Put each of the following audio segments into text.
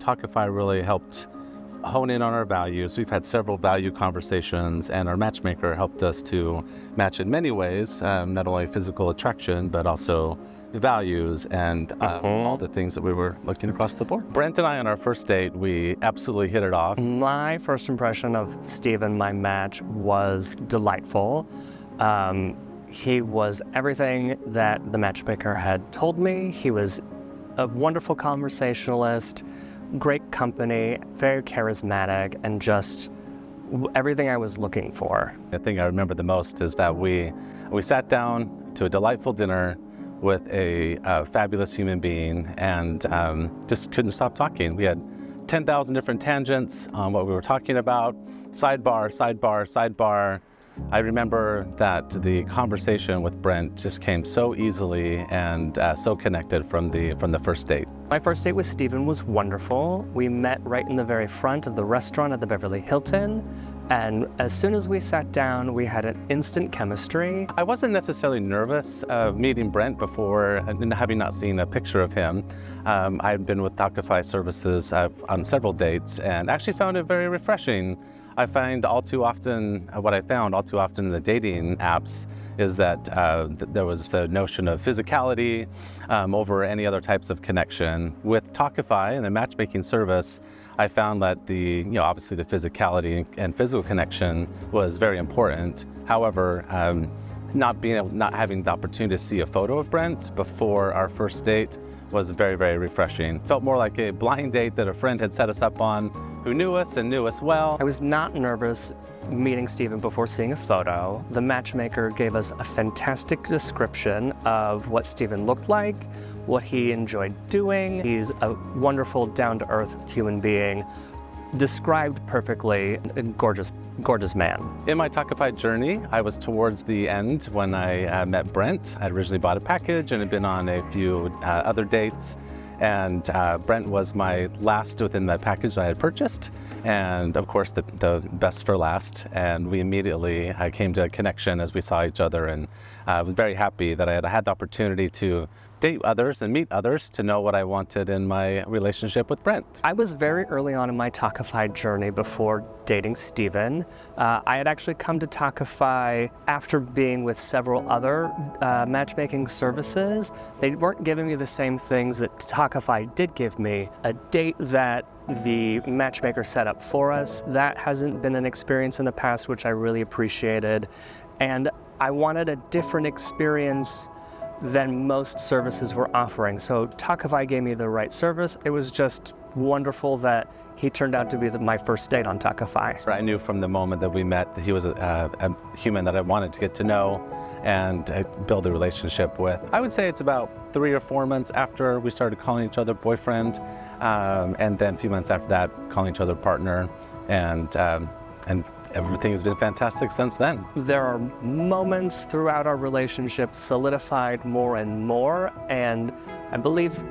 Tawkify really helped hone in on our values. We've had several value conversations, and our matchmaker helped us to match in many ways, not only physical attraction, but also values and all the things that we were looking across the board. Brent and I, on our first date, we absolutely hit it off. My first impression of Steven, my match, was delightful. He was everything that the matchmaker had told me. He was a wonderful conversationalist, great company, very charismatic, and just everything I was looking for. The thing I remember the most is that we sat down to a delightful dinner with a fabulous human being, and just couldn't stop talking. We had 10,000 different tangents on what we were talking about. Sidebar, sidebar, sidebar. I remember that the conversation with Brent just came so easily and so connected from the first date. My first date with Steven was wonderful. We met right in the very front of the restaurant at the Beverly Hilton, and as soon as we sat down, we had an instant chemistry. I wasn't necessarily nervous meeting Brent before, and having not seen a picture of him. I've been with Tawkify services on several dates, and actually found it very refreshing. I find all too often, what I found all too often in the dating apps is that there was the notion of physicality over any other types of connection. With Tawkify and the matchmaking service, I found that obviously the physicality and physical connection was very important. However, not having the opportunity to see a photo of Brent before our first date was very, very refreshing. Felt more like a blind date that a friend had set us up on, who knew us and knew us well. I was not nervous meeting Steven before seeing a photo. The matchmaker gave us a fantastic description of what Steven looked like, what he enjoyed doing. He's a wonderful, down-to-earth human being, described perfectly, a gorgeous, gorgeous man. In my Tawkify journey, I was towards the end when I met Brent. I originally bought a package and had been on a few other dates. And Brent was my last within the package that I had purchased. And of course, the best for last. And we immediately came to a connection as we saw each other. And I was very happy that I had the opportunity to date others and meet others to know what I wanted in my relationship with Brent. I was very early on in my Tawkify journey before dating Steven. I had actually come to Tawkify after being with several other matchmaking services. They weren't giving me the same things that Tawkify did give me. A date that the matchmaker set up for us, that hasn't been an experience in the past, which I really appreciated. And I wanted a different experience than most services were offering. So Tawkify gave me the right service. It was just wonderful that he turned out to be my first date on Tawkify. I knew from the moment that we met that he was a human that I wanted to get to know and build a relationship with. I would say it's about 3 or 4 months after we started calling each other boyfriend, and then a few months after that, calling each other partner, and everything has been fantastic since then. There are moments throughout our relationship solidified more and more, and I believe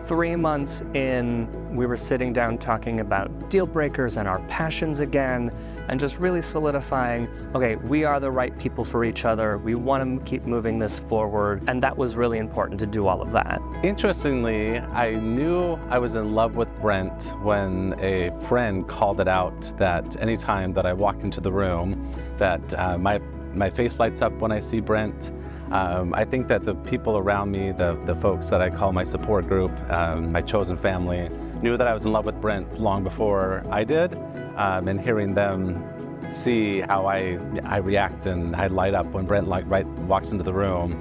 3 months in, we were sitting down talking about deal breakers and our passions again, and just really solidifying, okay, we are the right people for each other. We want to keep moving this forward, and that was really important to do all of that. Interestingly, I knew I was in love with Brent when a friend called it out that anytime that I walk into the room, that my face lights up when I see Brent. I think that the people around me, the folks that I call my support group, my chosen family, knew that I was in love with Brent long before I did, and hearing them see how I react and I light up when Brent walks into the room,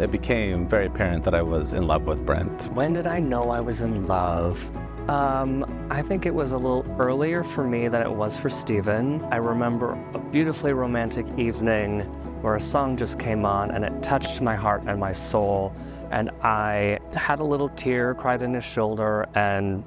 it became very apparent that I was in love with Brent. When did I know I was in love? I think it was a little earlier for me than it was for Steven. I remember a beautifully romantic evening where a song just came on and it touched my heart and my soul, and I had a little tear, cried in his shoulder, and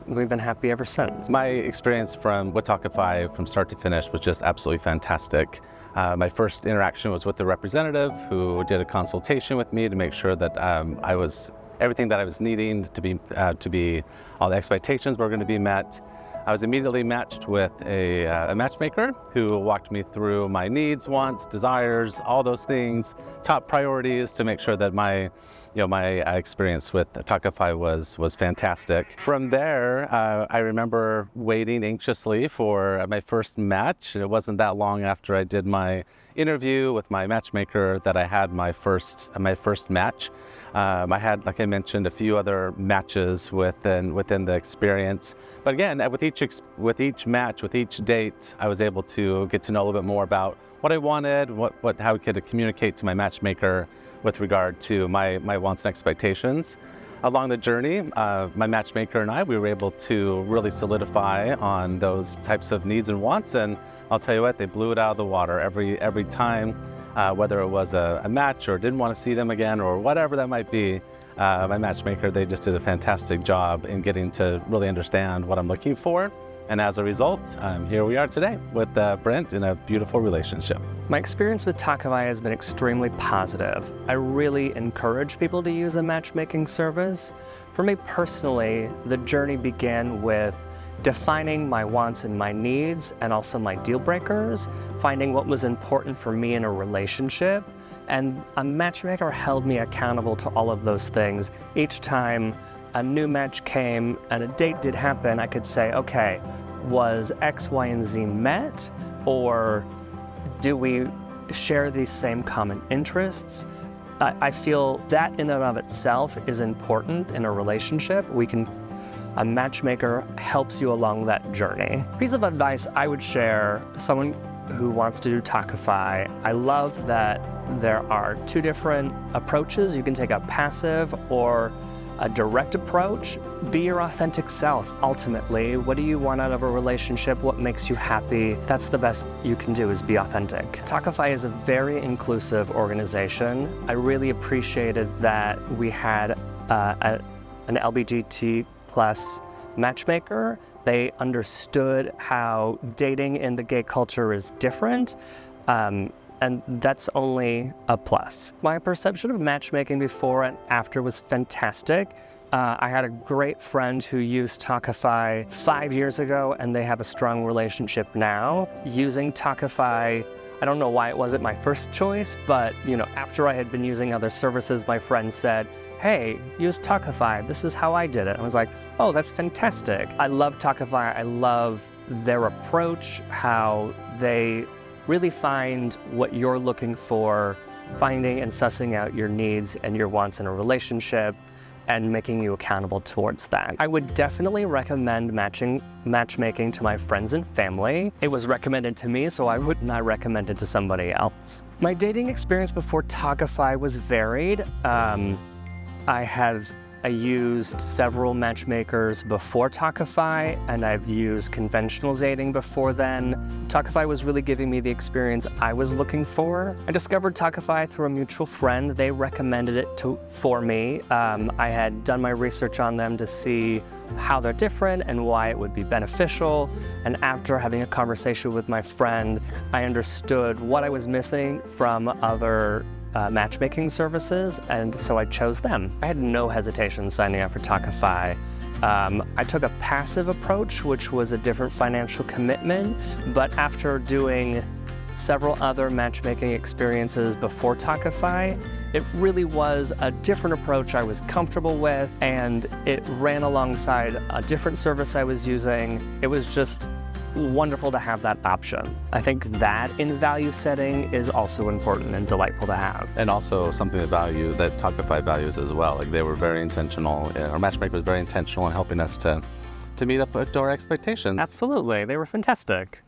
we've been happy ever since. My experience with Tawkify from start to finish was just absolutely fantastic. My first interaction was with the representative who did a consultation with me to make sure that I was everything that I was needing to be all the expectations were going to be met. I was immediately matched with a matchmaker who walked me through my needs, wants, desires, all those things, top priorities to make sure that my my experience with Tawkify was fantastic. From there, I remember waiting anxiously for my first match. It wasn't that long after I did my interview with my matchmaker that I had my first match. I had, like I mentioned, a few other matches within the experience. But again, with each match, with each date, I was able to get to know a little bit more about what I wanted, how I could communicate to my matchmaker with regard to my wants and expectations. Along the journey, my matchmaker and we were able to really solidify on those types of needs and wants, and I'll tell you what, they blew it out of the water every time, whether it was a match or didn't want to see them again or whatever that might be. My matchmaker, they just did a fantastic job in getting to really understand what I'm looking for. And as a result, here we are today with Brent in a beautiful relationship. My experience with Tawkify has been extremely positive. I really encourage people to use a matchmaking service. For me personally, the journey began with defining my wants and my needs and also my deal breakers, finding what was important for me in a relationship. And a matchmaker held me accountable to all of those things. Each time a new match came and a date did happen, I could say, okay, was X, Y, and Z met? Or do we share these same common interests? I feel that in and of itself is important in a relationship. A matchmaker helps you along that journey. Piece of advice I would share, someone who wants to do Tawkify, I love that there are two different approaches. You can take a passive or a direct approach. Be your authentic self. Ultimately, what do you want out of a relationship? What makes you happy? That's the best you can do, is be authentic. Tawkify is a very inclusive organization. I really appreciated that we had an LGBT plus matchmaker. They understood how dating in the gay culture is different. And that's only a plus. My perception of matchmaking before and after was fantastic. I had a great friend who used Tawkify 5 years ago, and they have a strong relationship now. Using Tawkify, I don't know why it wasn't my first choice, but after I had been using other services, my friend said, hey, use Tawkify. This is how I did it. I was like, oh, that's fantastic. I love Tawkify. I love their approach, how they really find what you're looking for, finding and sussing out your needs and your wants in a relationship, and making you accountable towards that. I would definitely recommend matchmaking to my friends and family. It was recommended to me, so I would not recommend it to somebody else. My dating experience before Tawkify was varied. I used several matchmakers before Tawkify, and I've used conventional dating before then. Tawkify was really giving me the experience I was looking for. I discovered Tawkify through a mutual friend. They recommended it for me. I had done my research on them to see how they're different and why it would be beneficial. And after having a conversation with my friend, I understood what I was missing from other matchmaking services, and so I chose them. I had no hesitation signing up for Tawkify. I took a passive approach, which was a different financial commitment, but after doing several other matchmaking experiences before Tawkify, it really was a different approach I was comfortable with, and it ran alongside a different service I was using. It was just wonderful to have that option. I think that in value setting is also important and delightful to have. And also something that Tawkify values as well. Like, they were very intentional, our matchmaker was very intentional in helping us to meet up to our expectations. Absolutely, they were fantastic.